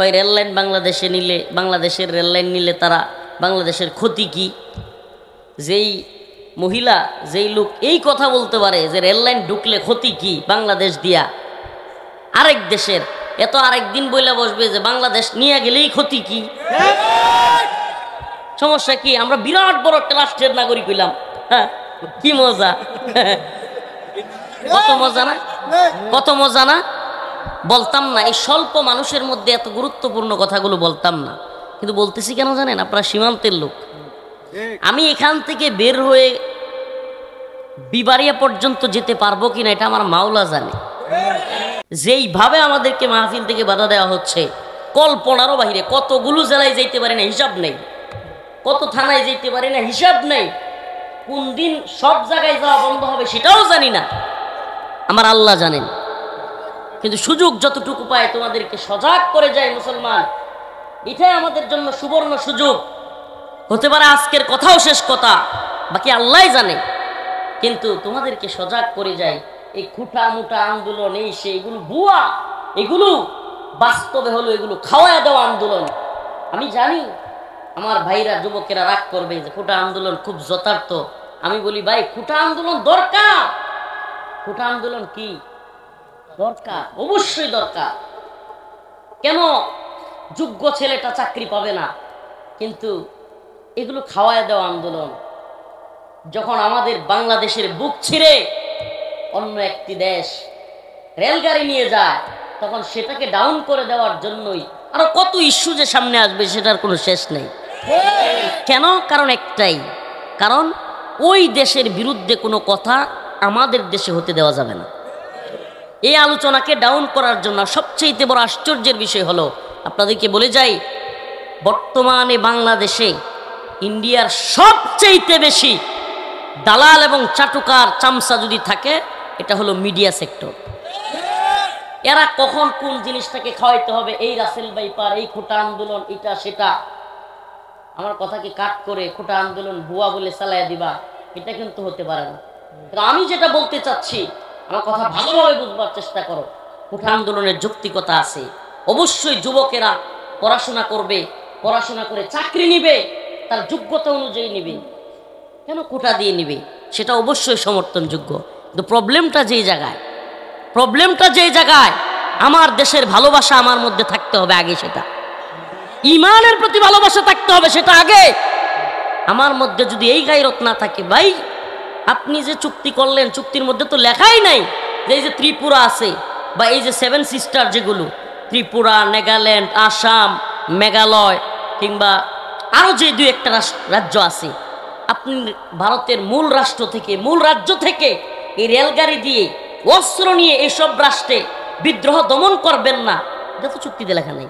কয় রেললাইন বাংলাদেশে নিলে, বাংলাদেশের রেললাইন নিলে তারা বাংলাদেশের ক্ষতি কি? যেই মহিলা, যেই লোক এই কথা বলতে পারে যে রেললাইন ঢুকলে ক্ষতি কি বাংলাদেশ দিয়া আরেক দেশের, এত আরেকদিন বইলা বসবে যে বাংলাদেশ নিয়ে গেলেই ক্ষতি কি? সমস্যা কি? আমরা বিরাট বড় একটা রাষ্ট্রের নাগরিক হইলাম। হ্যাঁ, কি মজা! কত মজা না, কত মজা না! বলতাম না, এই স্বল্প মানুষের মধ্যে এত গুরুত্বপূর্ণ কথাগুলো বলতাম না, কিন্তু বলতেছি কেন জানেন? আপনারা সীমান্তের লোক। আমি এখান থেকে বের হয়ে বিবাড়িয়া পর্যন্ত যেতে পারবো কিনা এটা আমার মাওলা জানে। যেইভাবে আমাদেরকে মাহফিল থেকে বাধা দেওয়া হচ্ছে কল্পনারও বাহিরে। কতগুলো জেলায় যেতে পারি না হিসাব নেই, কত থানায় যেতে পারি না হিসাব নেই, কোন দিন সব জায়গায় যাওয়া বন্ধ হবে সেটাও জানি না, আমার আল্লাহ জানেন। কিন্তু সুযোগ যতটুকু পায় তোমাদেরকে সজাগ করে যায় মুসলমান, এটাই আমাদের জন্য সুবর্ণ সুযোগ। হতে পারে আজকের কথাও শেষ কথা, বাকি আল্লাহ জানে, কিন্তু তোমাদেরকে সজাগ করে যায়। এই খুঁটা মুটা আন্দোলন, এই সে, এগুলো ভুয়া, এগুলো বাস্তবে হলো এগুলো খাওয়া দেওয়া আন্দোলন। আমি জানি আমার ভাইরা যুবকেরা রাগ করবে যে খুঁটা আন্দোলন খুব যথার্থ। আমি বলি ভাই, খুঁটা আন্দোলন দরকার। খুঁটা আন্দোলন কি দরকার? অবশ্যই দরকার। কেন যোগ্য ছেলেটা চাকরি পাবে না? কিন্তু এগুলো খাওয়ায় দেওয়া আন্দোলন। যখন আমাদের বাংলাদেশের বুক ছিঁড়ে অন্য একটি দেশ রেলগাড়ি নিয়ে যায়, তখন সেটাকে ডাউন করে দেওয়ার জন্যই আরো কত ইস্যু যে সামনে আসবে সেটার কোনো শেষ নেই। কেন? কারণ একটাই, কারণ ওই দেশের বিরুদ্ধে কোনো কথা আমাদের দেশে হতে দেওয়া যাবে না। এই আলোচনাকে ডাউন করার জন্য সবচেয়ে বড় আশ্চর্যের বিষয় হলো, আপনাদেরকে বলে যাই, বর্তমানে বাংলাদেশে ইন্ডিয়ার সবচেয়ে বেশি দালাল এবং চাটুকার চামচা যদি থাকে, এটা হলো মিডিয়া সেক্টর। এরা কখন কোন জিনিসটাকে খাওয়াইতে হবে, এই রাসেল বাইপার, এই খুঁটা আন্দোলন, এটা সেটা, আমার কথাকে কাট করে খুঁটা আন্দোলন ভুয়া বলে চালাইয়া দিবা, এটা কিন্তু হতে পারে না। আমি যেটা বলতে চাচ্ছি, আমার কথা ভালোভাবে বুঝবার চেষ্টা করো। খুঁটা আন্দোলনের যৌক্তিকতা আছে। অবশ্যই যুবকেরা পড়াশোনা করবে, পড়াশোনা করে চাকরি নিবে, তার যোগ্যতা অনুযায়ী নিবে। কেন কোটা দিয়ে নিবে? সেটা অবশ্যই সমর্থনযোগ্য। কিন্তু প্রবলেমটা যেই জায়গায় আমার দেশের ভালোবাসা আমার মধ্যে থাকতে হবে আগে, সেটা ইমানের প্রতি ভালোবাসা থাকতে হবে সেটা আগে। আমার মধ্যে যদি এই গায়রত না থাকে, ভাই আপনি যে চুক্তি করলেন, চুক্তির মধ্যে তো লেখাই নাই যে এই যে ত্রিপুরা আছে বা এই যে 7 সিস্টার, যেগুলো ত্রিপুরা, নাগাল্যান্ড, আসাম, মেঘালয় কিংবা আরো যে 2-1টা রাজ্য আছে, আপনি ভারতের মূল রাজ্য থেকে এই রেলগাড়ি দিয়ে অস্ত্র নিয়ে এসব রাষ্ট্রে বিদ্রোহ দমন করবেন না, এটা তো চুক্তিতে লেখা নেই।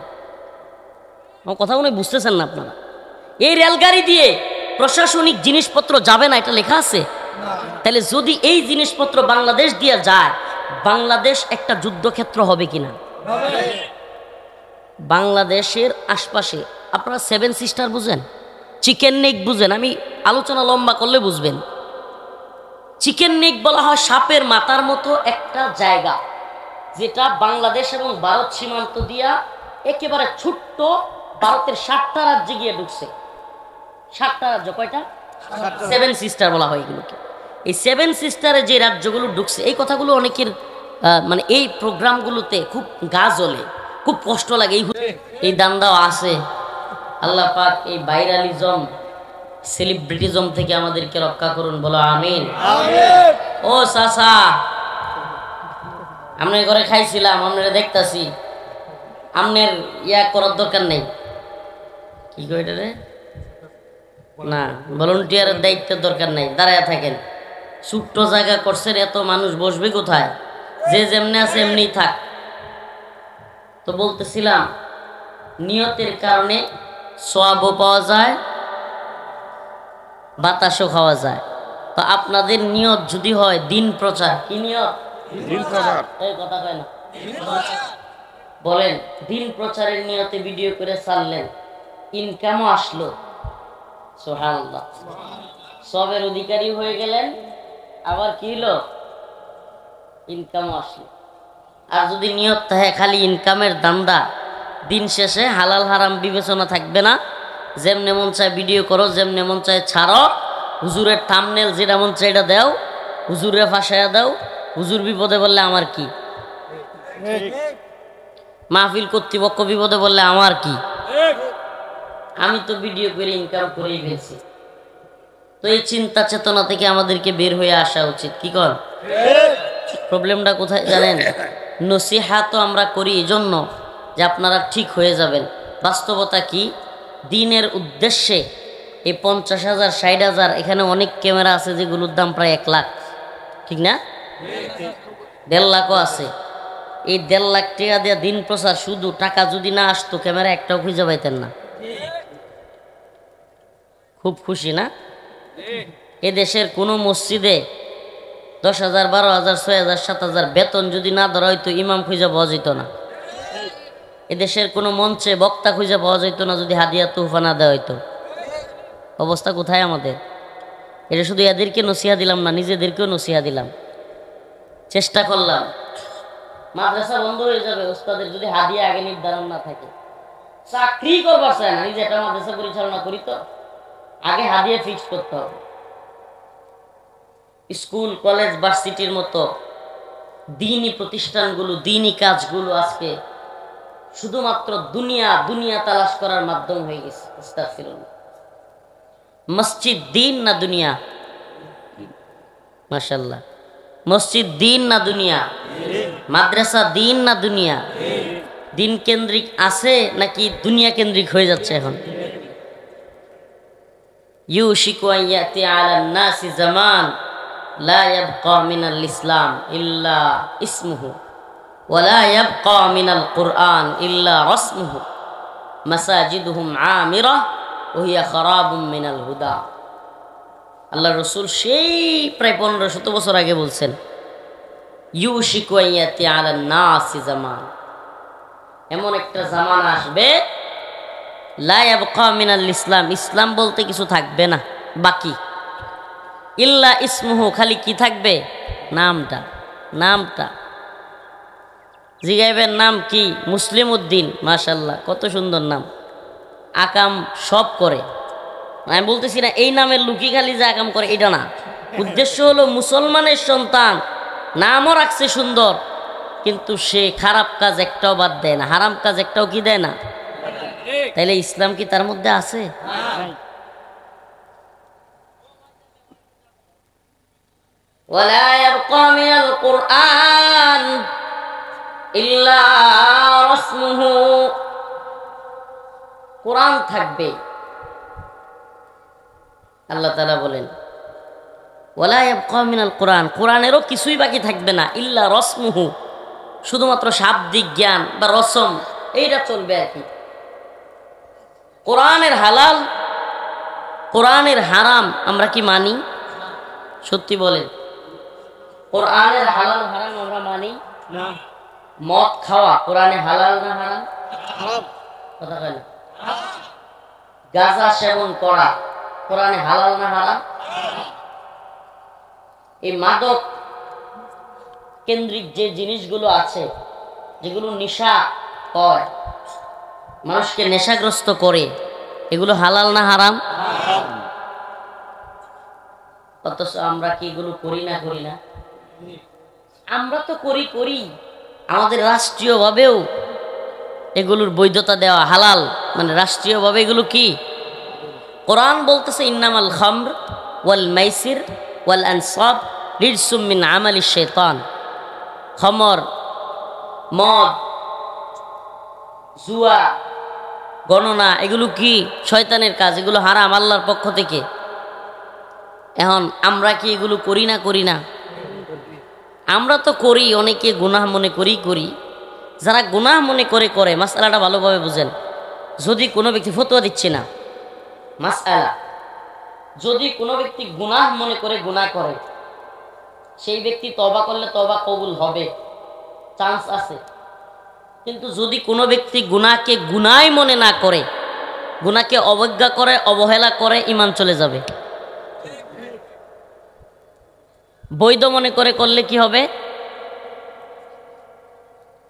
আমার কথা মনে বুঝতেছেন না আপনারা? এই রেলগাড়ি দিয়ে প্রশাসনিক জিনিসপত্র যাবে না, এটা লেখা আছে? তাহলে যদি এই জিনিসপত্র বাংলাদেশ দিয়ে যায়, বাংলাদেশ একটা যুদ্ধক্ষেত্র হবে কিনা? বাংলাদেশের আশপাশে আপনারা 7 সিস্টার বুঝেন, চিকেন নেক বুঝেন? আমি আলোচনা লম্বা করলে বুঝবেন। চিকেন নেক বলা হয় সাপের মাথার মতো একটা জায়গা, যেটা বাংলাদেশ এবং ভারত সীমান্ত দিয়া একেবারে ছোট্ট ভারতের 7টা রাজ্যে গিয়ে ঢুকছে। 7টা রাজ্য, কয়টা? 7 সিস্টার বলা হয় এগুলোকে। এই 7 সিস্টারে যে রাজ্যগুলো ঢুকছে, এই কথাগুলো অনেকের মানে এই প্রোগ্রামগুলোতে খুব গা জ্বলে, খুব কষ্ট লাগে। এই দান্দাও আছে। আল্লাহ পাক এই ভাইরালিজম, সেলিব্রিটিজম থেকে আমাদেরকে রক্ষা করুন, বলো আমিন। ও চাচা, আপনার ঘরে খাইছিলাম, আপনারা দেখতাছি, আপনার ইয়া করার দরকার নেই। কি কই এটা রে? না, ভলান্টিয়ারের দায়িত্বের দরকার নাই, দাঁড়ায় থাকেন। ছোট্ট জায়গা করছেন, এত মানুষ বসবে কোথায়? যে যেমনি আছে এমনি থাক। তো বলতেছিলাম, নিয়তের কারণে সওয়াবও পাওয়া যায়, বাতাসও খাওয়া যায়। তো আপনাদের নিয়ত যদি হয় দিন প্রচার, কি নিয়ত? দিন প্রচার। এই কথা কয় না, বলেন দিন প্রচারের নিয়তে ভিডিও করে ছাড়লেন, ইনকামও আসলো, সুবহানাল্লাহ, সবের অধিকারী হয়ে গেলেন, আবার কি হলো? ইনকামও আসলো। আর যদি নিয়ত থাকে খালি ইনকামের দান্দা, দিন শেষে হালাল হারাম বিবেচনা থাকবে না। যেমনে মন চায় ভিডিও করো, যেমনে মন চায় ছাড়ো, হুজুরের থাম্বনেল যেটা মন চায় এটা দাও, হুজুরে ফাঁসাইয়া দাও। হুজুর বিপদে বললে আমার কি, মাহফিল কর্তৃপক্ষ বিপদে বললে আমার কি, আমি তো ভিডিও করে ইনকাম করেই ফেলছি। তো এই চিন্তা চেতনা থেকে আমাদেরকে বের হয়ে আসা উচিত। কি কর? প্রবলেমটা কোথায় জানেন? নসিহা তো আমরা করি এই জন্য যে আপনারা ঠিক হয়ে যাবেন। বাস্তবতা কি? দিনের উদ্দেশ্যে এই 50,000 60,000 এখানে অনেক ক্যামেরা আছে যেগুলোর দাম প্রায় 1 লাখ, ঠিক না? 1.5 লাখও আছে। এই 1.5 লাখ টাকা দিয়ে দিন প্রচার, শুধু টাকা যদি না আসতো ক্যামেরা একটাও খুঁজে পাইতেন না। খুব খুশি না? এদেশের কোনো মসজিদে 10,000 12,000 6,000 7,000 বেতন যদি না ধরা হইতো ইমাম খুঁজে পাওয়া যেত না। এদেশের কোনো মঞ্চে বক্তা খুঁজে পাওয়া যেত না যদি হাদিয়া তোহফা না দেওয়া হইতো। অবস্থা কোথায় আমাদের? এটা শুধু এদেরকে নসিহা দিলাম না, নিজেদেরকেও নসিহা দিলাম। চেষ্টা করলাম, মাদ্রাসা বন্ধ হয়ে যাবে ওস্তাদের যদি হাদিয়া আগে নির্ধারণ না থাকে। চাকরি করবার চায় না, নিজে একটা মাদ্রাসা পরিচালনা করি তো আগে হাদিয়া ফিক্স করতে হবে। স্কুল কলেজ ভার্সিটির মতো দ্বীনি প্রতিষ্ঠানগুলো, দ্বীনি কাজগুলো আজকে শুধুমাত্র দুনিয়া তালাশ করার মাধ্যম হয়ে গেছে। আস্তাগফিরুল্লাহ। মসজিদ দিন না দুনিয়া? মাশাআল্লাহ। মসজিদ দিন না দুনিয়া? মাদ্রাসা দিন না দুনিয়া? দিন কেন্দ্রিক আছে নাকি দুনিয়া কেন্দ্রিক হয়ে যাচ্ছে এখন? ইউশিকু আন ইয়াতি আলান নাসি জামান লা ইয়াবকা মিনাল ইসলাম ইল্লা ইসমুহু ওয়া লা ইয়াবকা মিনাল কুরআন ইল্লা রাসমুহু মাসাজিদুহুম আমিরা ওয়া হিয়া খারাবুম মিনাল হুদা। আল্লাহ রাসূল সেই প্রায় 1500 বছর আগে বলছেন, ইউশিকু আন ইয়াতি আলান নাসি জামান, এমন একটা জামানা আসবে লা ইয়াবকা মিনাল ইসলাম, ইসলাম বলতে কিছু থাকবে না বাকি, ইল্লা ইসমুহু, খালি কি থাকবে? নামটা। জিগাইবেন নাম কি? মুসলিম উদ্দিন। মাশাআল্লাহ, কত সুন্দর নাম। আকাম সব করে। আমি বলতেছি না এই নামের লুকি খালি যে আকাম করে এটা না, উদ্দেশ্য হলো মুসলমানের সন্তান, নামও রাখছে সুন্দর, কিন্তু সে খারাপ কাজ একটাও বাদ দেয় না, হারাম কাজ একটাও কি দেয় না। তাইলে ইসলাম কি তার মধ্যে আছে? ওয়ালা ইয়াবকা মিনাল কুরআন ইল্লা রাসমুহু, কোরআন থাকবে। আল্লাহ তাআলা বলেন ওয়ালা ইয়াবকা মিনাল কুরআন, কোরআনেরও কিছুই বাকি থাকবে না, ইল্লা রাসমুহু, শুধুমাত্র শাব্দিক জ্ঞান বা রসম এইটা চলবে আর কি। কোরআনের হালাল কোরআনের হারাম আমরা কি মানি? সত্যি বলেন, কোরআনের হালাল হারাম আমরা মানি না? মদ খাওয়া কোরআনে হালাল না হারাম? কথা বলেন। গাঁজা সেবন করা কোরআনে হালাল না হারাম? এই মাদক কেন্দ্রিক যে জিনিসগুলো আছে, যেগুলো নেশা হয়, মানুষকে নেশাগ্রস্ত করে, এগুলো হালাল না হারাম? অথচ আমরা কি এগুলো করি না? আমরা তো করি। আমাদের রাষ্ট্রীয়ভাবেও এগুলোর বৈধতা দেওয়া হালাল, মানে রাষ্ট্রীয়ভাবে এগুলো কি? কোরআন বলতেছে ইন্নামাল খামর ওয়াল মাইসির ওয়াল আনসাব রিজসুম মিন আমালিশ শাইতান। খমর, মদ, জুয়া, গণনা এগুলো কি? শয়তানের কাজ, এগুলো হারাম আল্লাহর পক্ষ থেকে। এখন আমরা কি এগুলো করি না? আমরা তো করি, অনেকে গুনাহ মনে করি। যারা গুনাহ মনে করে মাসআলাটা ভালোভাবে বুঝেন। যদি কোনো ব্যক্তি, ফতোয়া দিচ্ছে না, মাসআলা, যদি কোনো ব্যক্তি গুনাহ মনে করে গুনাহ করে, সেই ব্যক্তি তওবা করলে তওবা কবুল হবে, চান্স আছে। কিন্তু যদি কোনো ব্যক্তি গুনাহকে গুনাহই মনে না করে, গুনাহকে অবজ্ঞা করে, অবহেলা করে, ঈমান চলে যাবে। বৈধ মনে করলে কি হবে?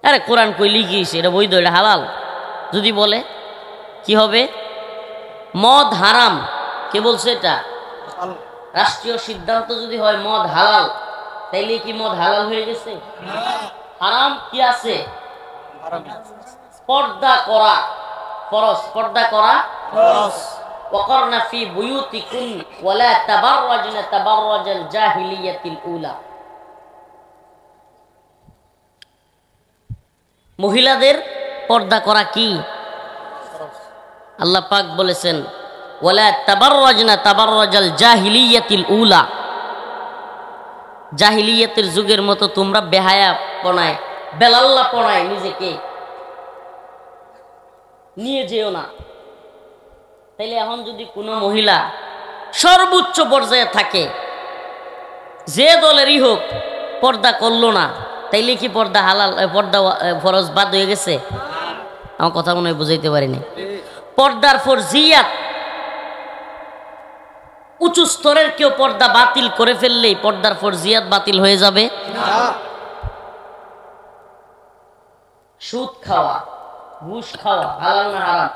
আরে কোরআন কই লিখিয়েছে এটা বৈধ, এটা হালাল, যদি বলে কি হবে? মদ হারাম। কে বলছে এটা? রাষ্ট্রীয় সিদ্ধান্ত যদি হয় মদ হালাল, তাইলে কি মদ হালাল হয়ে গেছে? হারাম কি আছে? পর্দা করা ফরজ। পর্দা করা ফরজ। ওয়াকারনা ফি বুয়ুতিকুন ওয়ালা তাবাররাজনা তাবাররাজাল জাহিলিয়াতিল উলা। মহিলাদের পর্দা করা কি? আল্লাহ পাক বলেছেন ওয়ালা তাবাররাজনা তাবাররাজাল জাহিলিয়াতিল উলা। জাহিলিয়াতের যুগের মতো তোমরা বেহায়াপনায় বেলাল্লাপনায় নিজেকে নিয়ে যেও না। তাইলে এখন যদি কোনো মহিলা সর্বোচ্চ পর্যায়ে থাকে, যে দলেরই হোক, পর্দা করলো না, তাইলে কি পর্দা হালাল, পর্দা ফরজ বাদ হয়ে গেছে? আমার কথা মনে হয় বুঝাইতে পারিনি। পর্দার ফরজিয়াত, উঁচু স্তরের কেউ পর্দা বাতিল করে ফেললেই পর্দার ফরজিয়াত বাতিল হয়ে যাবে? সুদ খাওয়া, ঘুষ খাওয়া হালাল না হারাম?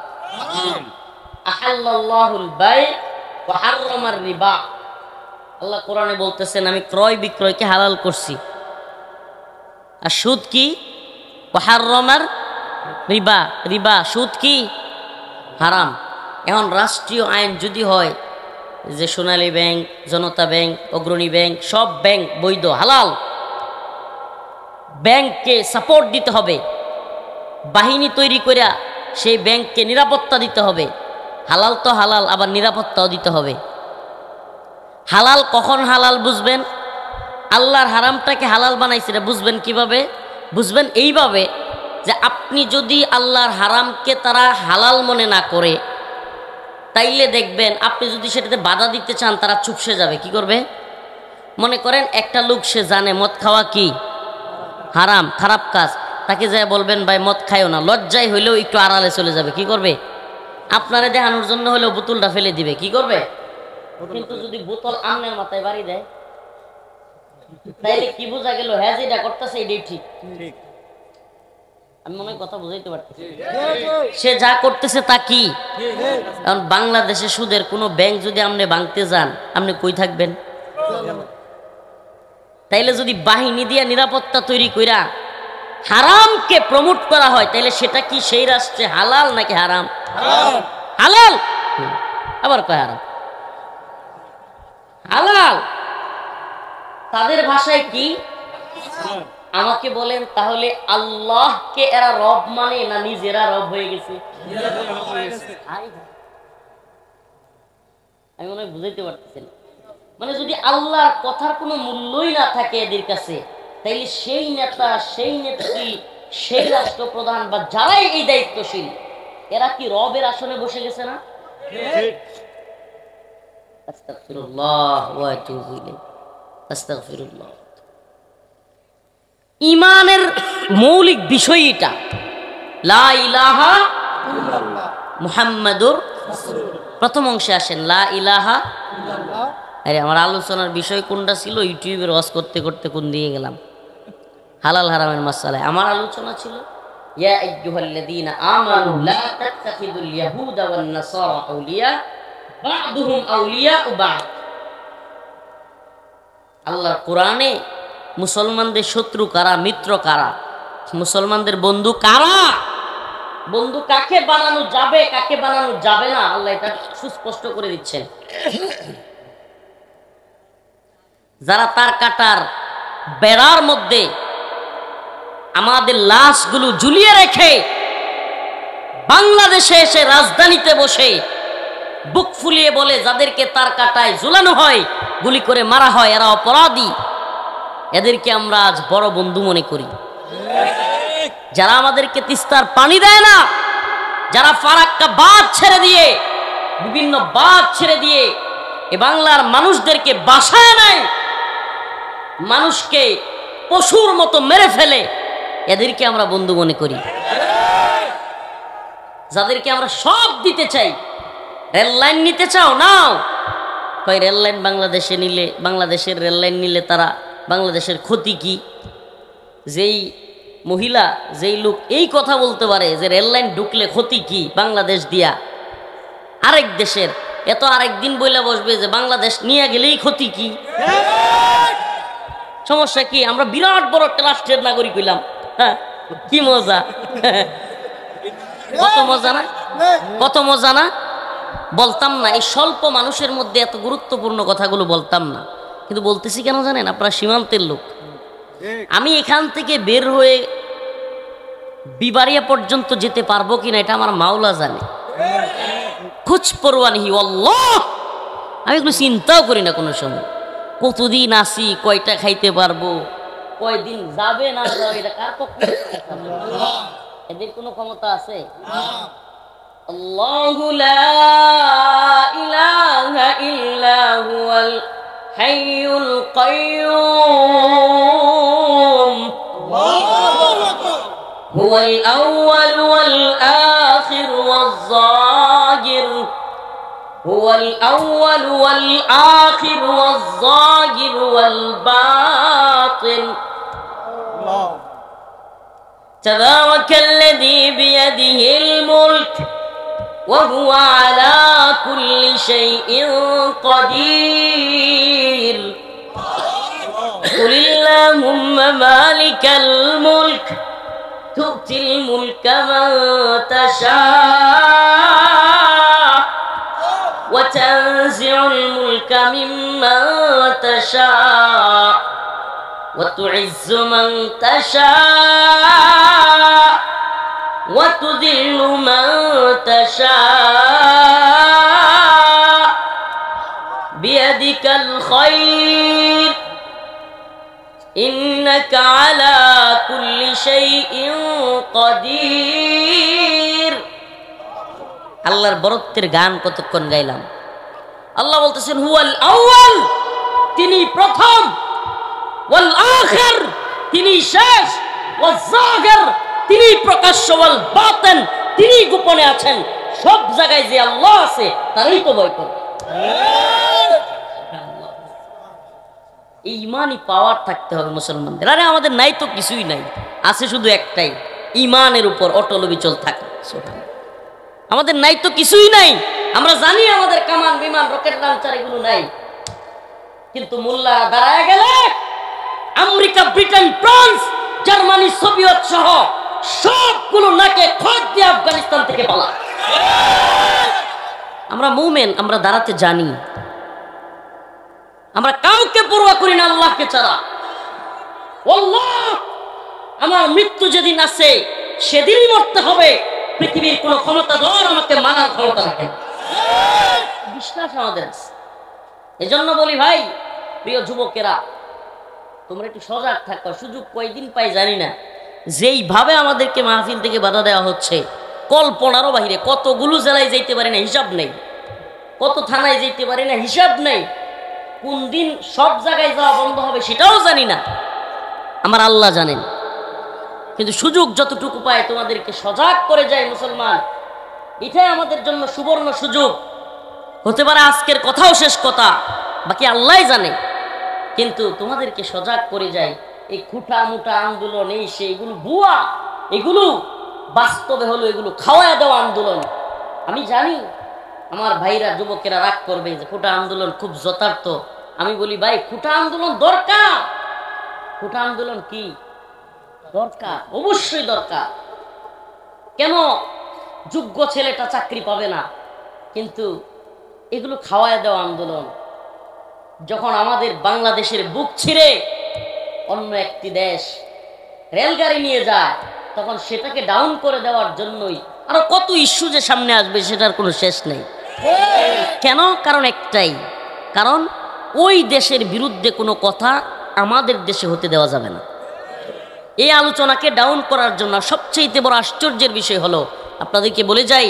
আহাল্লাল্লাহুল বাই ওয়া হাররামার রিবা। আল্লাহ কোরআনে বলতেছেন আমি ক্রয় বিক্রয়কে হালাল করছি। আর সুদ কি? ওয়া হাররামার রিবা। রিবা সুদ কি? হারাম। এখন রাষ্ট্রীয় আইন যদি হয় যে সোনালী ব্যাংক, জনতা ব্যাংক, অগ্রণী ব্যাংক, সব ব্যাংক বৈধ হালাল, ব্যাংককে সাপোর্ট দিতে হবে, বাহিনী তৈরি করে সেই ব্যাংককে নিরাপত্তা দিতে হবে। হালাল তো হালাল, আবার নিরাপত্তাও দিতে হবে। হালাল কখন হালাল বুঝবেন? আল্লাহর হারামটাকে হালাল বানাইছে, এটা বুঝবেন কিভাবে? বুঝবেন এইভাবে যে আপনি যদি আল্লাহর হারামকে তারা হালাল মনে না করে, তাইলে দেখবেন আপনি যদি সেটাতে বাধা দিতে চান তারা চুপসে যাবে। কি করবে? মনে করেন একটা লোক সে জানে মদ খাওয়া কি হারাম, খারাপ কাজ, তাকে যায় বলবেন ভাই মদ খাইও না, লজ্জায় হইলেও একটু আড়ালে চলে যাবে। কি করবে? আপনারে দেখানোর জন্য হলেও বোতলটা ফেলে দিবে। কি করবে? কিন্তু যদি বোতল আমনের মাথায় বাড়ি দেয়, তাইলে কি বোঝা গেল? হ্যাঁ যেটা করতেছে এটাই ঠিক। আমি মনে হয় কথা বুঝাইতে পারতেছি। সে যা করতেছে তা কি? কারণ বাংলাদেশে সুদের কোনো ব্যাংক যদি আপনি ভাঙতে যান, আপনি কই থাকবেন? তাইলে যদি বাহিনী দিয়া নিরাপত্তা তৈরি কইরা হারামকে প্রমোট করা হয়, তাইলে সেটা কি সেই রাষ্ট্রে হালাল নাকি হারাম? হালাল। আবার কয় হারাম। হালাল। তাদের ভাষায় কি? আমাকে বলেন তাহলে আল্লাহকে এরা রব মানে না নিজেরা রব হয়ে গেছে? আমি মনে হয় বুঝাইতে পারতেছি না। মানে যদি আল্লাহর কথার কোনো মূল্যই না থাকে এদের কাছে, তাইলে সেই নেতা, সেই নেত্রী, সেই রাষ্ট্রপ্রধান বা যারাই এই দায়িত্বশীল, এরা কি রবের আসনে বসে গেছে না? আস্তাগফিরুল্লাহ ওয়া আতুবু ইলাইহি। আস্তাগফিরুল্লাহ। ঈমানের মৌলিক বিষয় এটা, লা ইলাহা ইল্লাল্লাহ মুহাম্মাদুর রাসূলুল্লাহ। প্রথম অংশে আসেন লা ইলাহা ইল্লাল্লাহ। আরে আমার আলোচনার বিষয় কোনটা ছিল? ইউটিউবে ওয়াজ করতে করতে কোন দিয়ে গেলাম? হালাল হারামের মাসআলায় আমার আলোচনা ছিল ইয়া আইয়ুহাল্লাযীনা আমানু লা তাত্তাখিযুল ইয়াহুদা ওয়ান নাসারা আউলিয়া বা'দুহুম আউলিয়াউ বা'দ। আল্লাহর কোরআনে মুসলমানদের শত্রু কারা, মিত্র কারা, মুসলমানদের বন্ধু কারা, বন্ধু কাকে বানানো যাবে, কাকে বানানো যাবে না, আল্লাহ এটা সুস্পষ্ট করে দিচ্ছেন। যারা তার কাটার বেড়ার মধ্যে আমাদের লাশগুলো ঝুলিয়ে রেখে বাংলাদেশে এসে রাজধানীতে বসে বুক ফুলিয়ে বলে যাদেরকে তার কাটায় ঝুলানো হয়, গুলি করে মারা হয়, এরা অপরাধী, এদেরকে আমরা আজ বড় বন্ধু মনে করি। যারা আমাদেরকে তিস্তার পানি দেয় না, যারা ফারাক্কা বাঁধ ছেড়ে দিয়ে, বিভিন্ন বাঁধ ছেড়ে দিয়ে এ বাংলার মানুষদেরকে বাসায় নেয়, মানুষকে পশুর মতো মেরে ফেলে, এদেরকে আমরা বন্ধু মনে করি। যাদেরকে আমরা সব দিতে চাই, রেল লাইন নিতে চাও নাও, কয় রেল লাইন বাংলাদেশে নিলে, বাংলাদেশের রেল লাইন নিলে তারা বাংলাদেশের ক্ষতি কি? যেই মহিলা যেই লোক এই কথা বলতে পারে যে রেললাইন ঢুকলে ক্ষতি কি বাংলাদেশ দিয়া, আরেক দেশের এত আরেক দিন বইলা বসবে যে বাংলাদেশ নিয়ে গেলেই ক্ষতি কি, সমস্যা কি, আমরা বিরাট বড় একটা রাষ্ট্রের নাগরিক হইলাম। হ্যাঁ, কি মজা, কত মজা না, কত মজা না। বলতাম না, এই স্বল্প মানুষের মধ্যে এত গুরুত্বপূর্ণ কথাগুলো বলতাম না, কিন্তু বলতেছি কেন জানেন? আপনারা সীমান্তের লোক। আমি এখান থেকে বের হয়ে বিবাড়িয়া পর্যন্ত যেতে পারবো কিনা এটা আমার মাওলা জানে। কুছ পরোয়া নেই আল্লাহ, আমি এগুলো চিন্তাও করি না কোনো সময়। কতদিন আসি, কয়টা খাইতে পারবো, কয়দিন যাবে না যাবে, এটা কার পক্ষে? এদের কোনো ক্ষমতা আছে? আল্লাহু লা ইলাহা ইল্লা হুয়াল হাইয়ুল কাইয়্যুম হুয়াল আউয়াল ওয়াল আখির ওয়াজ যাহির হুয়াল আউয়াল ওয়াল আখির ওয়াজ যাহির ওয়াল বাতিন তাবারাকাল্লাযী বিয়াদিহিল মুলক وهو على كل شيء قدير قل اللهم مالك الملك تؤتي الملك من تشاء وتنزع الملك ممن تشاء وتعز من تشاء وتذل من تشاء بيدك الخير إنك على كل شيء قدير। আল্লাহর বরত্বের গান কতক্ষণ গাইলাম। আল্লাহ বলতেছেন হুয়াল আউয়াল, তিনি প্রথম, ওয়াল আখির, তিনি শেষ, ওয়াজ যাহির, তিনি প্রকাশ্য, ওয়াল বাতিন, তিনি গোপনে আছেন। সব জায়গায় যে আল্লাহ আছে তারই তো ভয় করো। এই ইমানই পাওয়ার থাকতে হবে মুসলমানদের। আরে আমাদের নাই তো কিছুই নাই, আছে শুধু একটাই, ইমানের উপর অটল অবিচল থাকা। আমাদের নাই তো কিছুই নাই, আমরা জানি আমাদের কামান বিমান রকেট লঞ্চার এগুলো নাই, কিন্তু মোল্লা দাঁড়ায় গেলে America, Britain, France, Germany, Soviet সহ সবগুলো নাকে খত দিয়ে আফগানিস্তান থেকে পালা। আমরা মুমিন, আমরা দাঁড়াতে জানি, আমরা কাউকে পরোয়া করি না আল্লাহকে ছাড়া। আল্লাহ, আমার মৃত্যু যেদিন আছে সেদিনই মরতে হবে, পৃথিবীর কোন ক্ষমতাধর আমাকে মানার ক্ষমতা রাখে, বিশ্বাস আমাদের আছে। এজন্য বলি ভাই, প্রিয় যুবকেরা, তোমরা একটু সজাগ থাকো। সুযোগ কয়দিন পাই জানি না, যেইভাবে আমাদেরকে মাহফিল থেকে বাধা দেওয়া হচ্ছে কল্পনারও বাহিরে। কতগুলো জেলায় যেতে পারি না হিসাব নেই, কত থানায় যেতে পারি না হিসাব নেই, কোন দিন সব জায়গায় যাওয়া বন্ধ হবে সেটাও জানি না, আমার আল্লাহ জানেন। কিন্তু সুযোগ যতটুকু পায় তোমাদেরকে সজাগ করে যায় মুসলমান, এটাই আমাদের জন্য সুবর্ণ সুযোগ। হতে পারে আজকের কথাও শেষ কথা, বাকি আল্লাহ জানে, কিন্তু তোমাদেরকে সজাগ করে যায়। এই খুঁটা মুটা আন্দোলন, এই সে, এগুলো ভুয়া, এগুলো বাস্তবে হলো এগুলো খাওয়া দেওয়া আন্দোলন। আমি জানি আমার ভাইরা যুবকেরা রাগ করবে যে খুঁটা আন্দোলন খুব যথার্থ। আমি বলি ভাই, খুঁটা আন্দোলন দরকার। খুঁটা আন্দোলন কি দরকার? অবশ্যই দরকার। কেন যোগ্য ছেলেটা চাকরি পাবে না? কিন্তু এগুলো খাওয়ায় দেওয়া আন্দোলন। যখন আমাদের বাংলাদেশের বুক ছিঁড়ে অন্য একটি দেশ রেলগাড়ি নিয়ে যায়, তখন সেটাকে ডাউন করে দেওয়ার জন্যই আরো কত ইস্যু যে সামনে আসবে সেটার কোনো শেষ নেই। কেন? কারণ একটাই, কারণ ওই দেশের বিরুদ্ধে কোনো কথা আমাদের দেশে হতে দেওয়া যাবে না। এই আলোচনাকে ডাউন করার জন্য সবচেয়ে বড় আশ্চর্যের বিষয় হলো, আপনাদেরকে বলে যাই,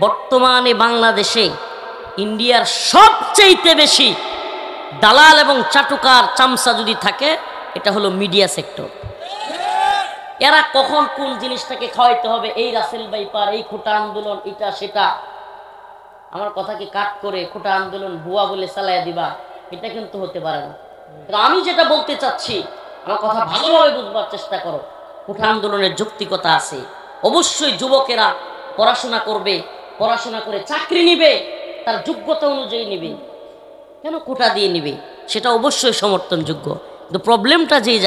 বর্তমানে বাংলাদেশে ইন্ডিয়ার সবচেয়ে বেশি দালাল এবং চাটুকার চামচা যদি থাকে, এটা হলো মিডিয়া সেক্টর। এরা কখন কোন জিনিসটাকে খাওয়াইতে হবে, এই রাসেল বাইপার, এই খুঁটা আন্দোলন, এটা সেটা, আমার কথাকে কাট করে খুঁটা আন্দোলন ভুয়া বলে চালাইয়া দিবা, এটা কিন্তু হতে পারে না। আমি যেটা বলতে চাচ্ছি, আমার কথা ভালোভাবে বুঝবার চেষ্টা করো। কোঠা আন্দোলনের যৌক্তিকতা আছে। অবশ্যই যুবকেরা পড়াশোনা করবে, পড়াশোনা করে চাকরি নিবে, তার যোগ্যতা অনুযায়ী নিবে। কেন কোটা দিয়ে নিবে? সেটা অবশ্যই সমর্থনযোগ্য। কিন্তু প্রবলেমটা যেই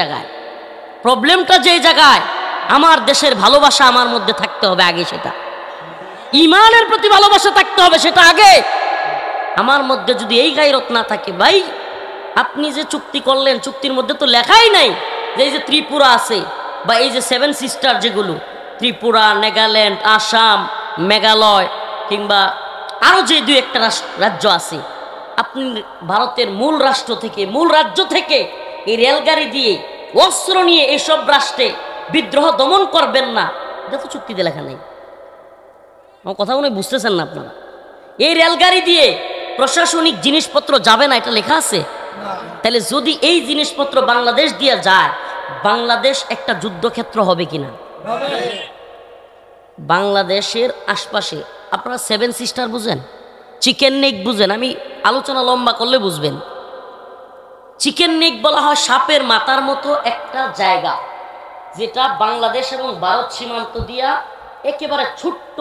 জায়গায় আমার দেশের ভালোবাসা আমার মধ্যে থাকতে হবে আগে, সেটা ইমানের প্রতি ভালোবাসা থাকতে হবে সেটা আগে। আমার মধ্যে যদি এই গায়রত না থাকে, ভাই আপনি যে চুক্তি করলেন, চুক্তির মধ্যে তো লেখাই নাই যে এই যে ত্রিপুরা আছে বা এই যে 7 সিস্টার, যেগুলো ত্রিপুরা, নাগাল্যান্ড, আসাম, মেঘালয় কিংবা আরও যে 2-1টা রাজ্য আছে, আপনি ভারতের মূল রাজ্য থেকে এই রেলগাড়ি দিয়ে অস্ত্র নিয়ে এইসব রাষ্ট্রে বিদ্রোহ দমন করবেন না, এটা তো চুক্তিতে লেখা নেই। আমার কথা মনে বুঝতেছেন না আপনারা? এই রেলগাড়ি দিয়ে প্রশাসনিক জিনিসপত্র যাবে না, এটা লেখা আছে? তাহলে যদি এই জিনিসপত্র বাংলাদেশ দিয়ে যায়, বাংলাদেশ একটা যুদ্ধক্ষেত্র হবে কিনা? বাংলাদেশের আশপাশে আপনারা 7 সিস্টার বুঝেন, চিকেন নেক বুঝেন? আমি আলোচনা লম্বা করলে বুঝবেন। চিকেন নেক বলা হয় সাপের মাথার মতো একটা জায়গা, যেটা বাংলাদেশ এবং ভারত সীমান্ত দিয়া একেবারে ছোট্ট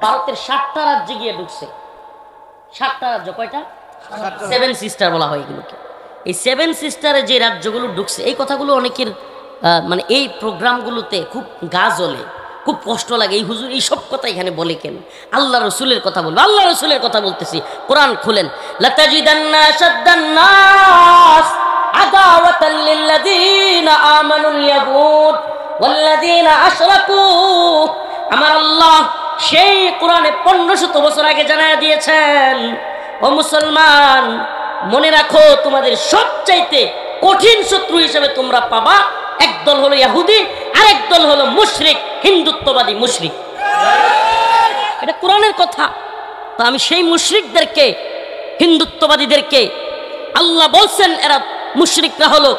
ভারতের 7টা রাজ্যে গিয়ে ঢুকছে। 7টা রাজ্য, কয়টা? 7 সিস্টার বলা হয় এগুলোকে। এই 7 সিস্টারে যে রাজ্যগুলো ঢুকছে, এই কথাগুলো অনেকের মানে এই প্রোগ্রামগুলোতে খুব গা জ্বলে, খুব কষ্ট লাগে। এই হুজুর এই সব কথা এখানে বলে কেন? আল্লাহ রসুলের কথা বলবো, আল্লাহ রসুলের কথা বলতেছি। কোরআন খুলেন, লাতাজিদান্না আশাদ্দান নাস আদাওয়াতাল লিল্লাযীনা আমানুল ইয়াহুদ ওয়াল্লাযীনা আশরাকু। আমার আল্লাহ সেই কোরআনে 1500 বছর আগে জানায়া দিয়েছেন, ও মুসলমান মনে রাখো, তোমাদের সবচাইতে কঠিন শত্রু হিসেবে তোমরা পাবা, একদল হলো ইহুদি আর একদল হলো মুশরিক, হিন্দুত্ববাদী মুশরিক। এটা কোরআনের কথা। তো আমি সেই মুশরিকদেরকে, হিন্দুত্ববাদীদেরকে আল্লাহ বলছেন এরা মুশরিকরা হলো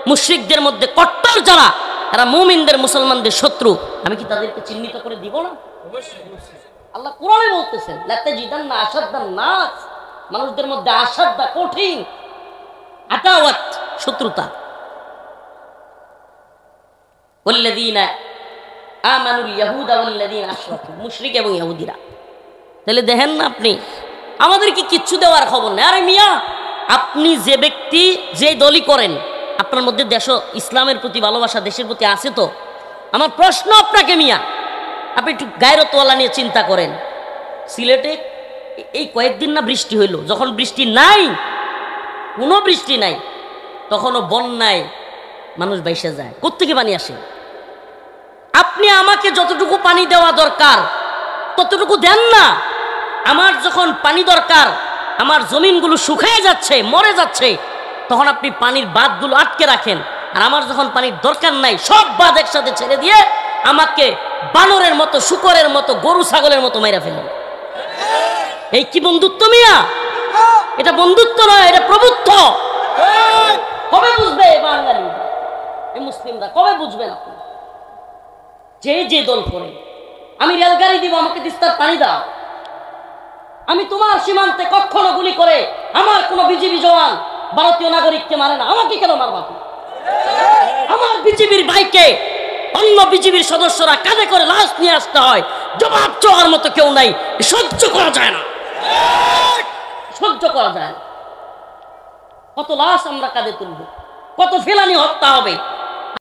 মুশরিকদের মধ্যে কট্টর যারা, এরা মুমিনদের, মুসলমানদের শত্রু। আমি কি তাদেরকে চিহ্নিত করে দিব না? আল্লাহ কোরআনে বলতেছেন, লাতাজিদান্না আশাদ্দান নাস, মানুষদের মধ্যে আশাদ্দা, কঠিন আদাওয়াত, শত্রুতা, ওয়াল্লাযীনা আমানুল ইয়াহুদা ওয়াল্লাযীনা আশরাকু, মুশরিক এবং ইহুদিরা। তাহলে দেখেন না আপনি, আমাদেরকে কিচ্ছু দেওয়ার খবর নেই। আরে মিয়া, আপনি যে ব্যক্তি যে দলই করেন, আপনার মধ্যে ইসলামের প্রতি ভালোবাসা, দেশের প্রতি আছে তো? আমার প্রশ্ন আপনাকে, মিয়া আপনি একটু গায়রতওয়ালা নিয়ে চিন্তা করেন। সিলেটে এই কয়েকদিন না বৃষ্টি হইল, যখন বৃষ্টি নাই, কোনো বৃষ্টি নাই, তখনও বন্যায় মানুষ বাইসে যায়। কোত্থেকে পানি আসে? আপনি আমাকে যতটুকু পানি দেওয়া দরকার ততটুকু দেন না। আমার যখন পানি দরকার, আমার জমিনগুলো শুকিয়ে যাচ্ছে, মরে যাচ্ছে, তখন আপনি পানির বাঁধগুলো আটকে রাখেন। আর আমার যখন পানির দরকার নাই, সব বাঁধ একসাথে ছেড়ে দিয়ে আমাকে বানরের মতো, শুকরের মতো, গরু ছাগলের মতো মেরে ফেলেন। এই কি বন্ধুত্ব মিয়া? এটা বন্ধুত্ব নয়, এটা প্রভুত্ব। কবে বুঝবে বাঙালি, এই মুসলিমরা কবে বুঝবেন? আপনি যে দল করে, আমি রেলগাড়ি দিব, আমাকে তিস্তার পানি দাও। আমি তোমার সীমান্তে কখনো গুলি করে আমার কোন বিজিবি জওয়ান ভারতীয় নাগরিককে মারে না, আমাকে কেন মারবা? আমার বিজিবির বাইকে অন্য বিজিবির সদস্যরা কাঁধে করে লাশ নিয়ে আসতে হয়, জবাব চাওয়ার মতো কেউ নাই। সহ্য করা যায় না, সহ্য করা যায় না। কত লাশ আমরা কাঁধে তুলব, কত ফেলানি হত্যা হবে।